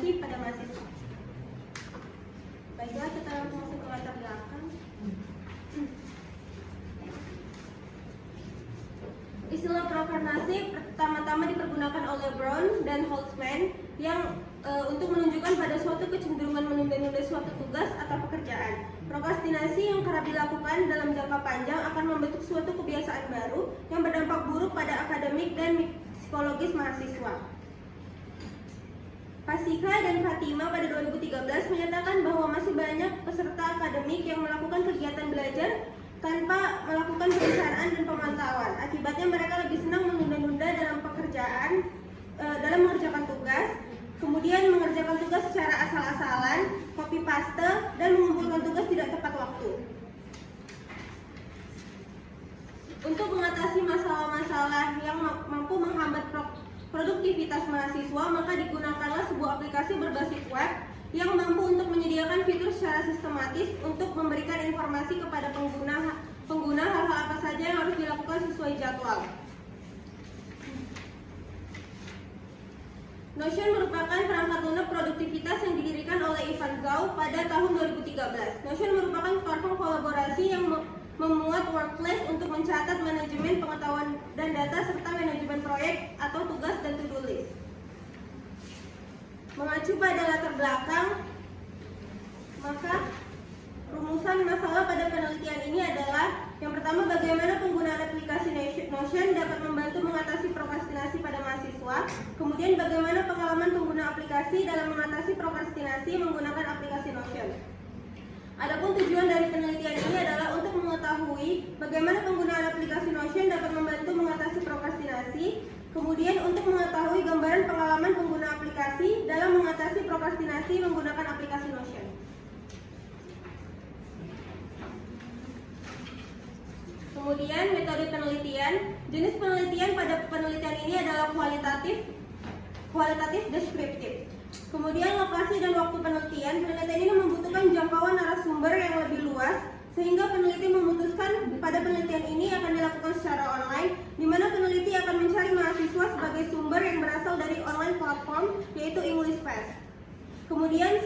prokrastinasi pada mahasiswa. Baiklah, kita langsung masuk ke latar belakang. Istilah prokrastinasi pertama-tama dipergunakan oleh Brown dan Holtzman yang untuk menunjukkan pada suatu kecenderungan menunda-nunda suatu tugas atau pekerjaan. Prokrastinasi yang kerap dilakukan dalam jangka panjang akan membentuk suatu kebiasaan baru yang berdampak buruk pada akademik dan psikologis mahasiswa. Pasika dan Fatima pada 2013 menyatakan bahwa masih banyak peserta akademik yang melakukan kegiatan belajar tanpa melakukan perencanaan dan pemantauan. Akibatnya mereka lebih senang menunda-nunda dalam pekerjaan, dalam mengerjakan tugas, kemudian mengerjakan tugas secara asal-asalan, copy paste, dan mengumpulkan tugas tidak tepat waktu. Untuk mengatasi masalah-masalah yang mampu menghambat produktivitas mahasiswa, maka digunakanlah sebuah aplikasi berbasis web yang mampu untuk menyediakan fitur secara sistematis untuk memberikan informasi kepada pengguna hal-hal apa saja yang harus dilakukan sesuai jadwal. Notion merupakan perangkat lunak produktivitas yang didirikan oleh Ivan Zhou pada tahun 2013. Notion merupakan platform kolaborasi yang memuat workplace untuk mencatat manajemen pengetahuan dan data serta manajemen proyek atau tugas dan to-do list. Mengacu pada latar belakang, maka rumusan masalah pada penelitian ini adalah yang pertama, bagaimana penggunaan aplikasi Notion dapat membantu mengatasi prokrastinasi pada mahasiswa. Kemudian bagaimana pengalaman pengguna aplikasi dalam mengatasi prokrastinasi menggunakan aplikasi Notion. Adapun tujuan dari penelitian ini adalah untuk mengetahui bagaimana penggunaan aplikasi Notion dapat membantu mengatasi prokrastinasi. Kemudian untuk mengetahui gambaran pengalaman pengguna aplikasi dalam mengatasi prokrastinasi menggunakan aplikasi Notion. Kemudian metode penelitian. Jenis penelitian pada penelitian ini adalah kualitatif deskriptif. Kemudian lokasi dan waktu penelitian. Penelitian ini membutuhkan jangkauan narasumber yang lebih luas, sehingga peneliti memutuskan pada penelitian ini akan dilakukan secara online, di mana peneliti akan mencari mahasiswa sebagai sumber yang berasal dari online platform, yaitu English Fest. Kemudian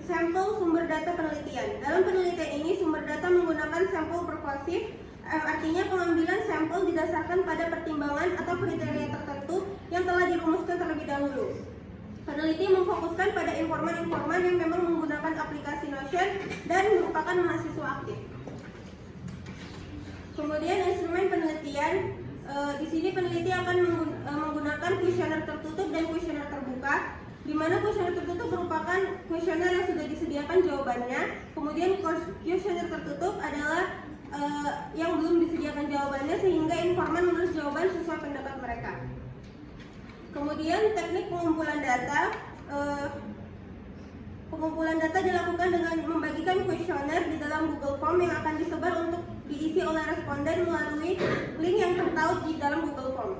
sampel sumber data penelitian. Dalam penelitian ini sumber data menggunakan sampel pervasif, artinya pengambilan sampel didasarkan pada pertimbangan atau kriteria tertentu yang telah dirumuskan terlebih dahulu. Peneliti memfokuskan pada informan-informan yang memang menggunakan aplikasi Notion dan merupakan mahasiswa aktif. Kemudian instrumen penelitian, di sini peneliti akan menggunakan kuesioner tertutup dan kuesioner terbuka, di mana kuesioner tertutup merupakan kuesioner yang sudah disediakan jawabannya. Kemudian kuesioner tertutup adalah yang belum disediakan jawabannya, sehingga informan menulis jawaban sesuai pendapat mereka. Kemudian teknik pengumpulan data. Pengumpulan data dilakukan dengan membagikan kuesioner di dalam Google Form yang akan disebar untuk diisi oleh responden melalui link yang tertaut di dalam Google Form.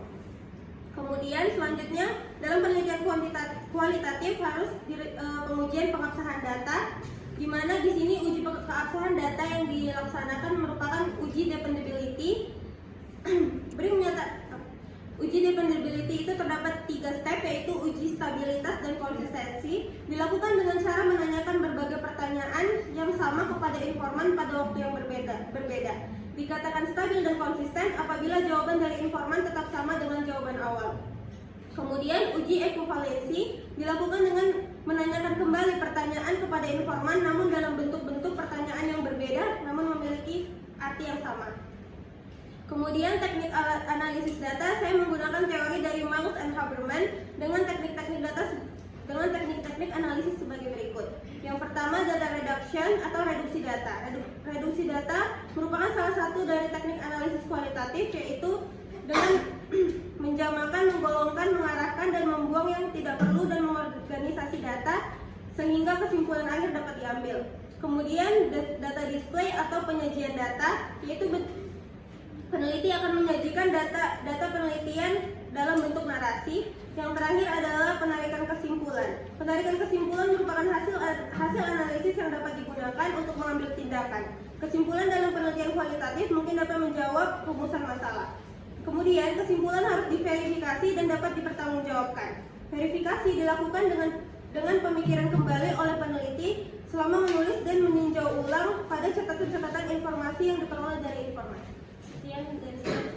Kemudian selanjutnya dalam penelitian kualitatif harus pengujian pengabsahan data, di mana di sini uji keabsahan data yang dilaksanakan merupakan uji dependability. Uji dependability itu terdapat 3 step, yaitu uji stabilitas dan konsistensi. Dilakukan dengan cara menanyakan berbagai pertanyaan yang sama kepada informan pada waktu yang berbeda. Dikatakan stabil dan konsisten apabila jawaban dari informan tetap sama dengan jawaban awal. Kemudian uji ekuivalensi dilakukan dengan menanyakan kembali pertanyaan kepada informan, namun dalam bentuk-bentuk pertanyaan yang berbeda namun memiliki arti yang sama. Kemudian teknik analisis data, saya menggunakan teori dari Miles and Haberman dengan teknik-teknik analisis sebagai berikut. Yang pertama, data reduction atau reduksi data. Reduksi data merupakan salah satu dari teknik analisis kualitatif, yaitu dengan menjamakan, menggolongkan, mengarahkan, dan membuang yang tidak perlu dan mengorganisasi data sehingga kesimpulan akhir dapat diambil. Kemudian data display atau penyajian data, yaitu peneliti akan menyajikan data penelitian dalam bentuk narasi. Yang terakhir adalah penarikan kesimpulan. Penarikan kesimpulan merupakan hasil analisis yang dapat digunakan untuk mengambil tindakan. Kesimpulan dalam penelitian kualitatif mungkin dapat menjawab rumusan masalah. Kemudian kesimpulan harus diverifikasi dan dapat dipertanggungjawabkan. Verifikasi dilakukan dengan pemikiran kembali oleh peneliti selama menulis dan meninjau ulang pada catatan-catatan informasi yang diperoleh dari informasi. Sekian dari saya.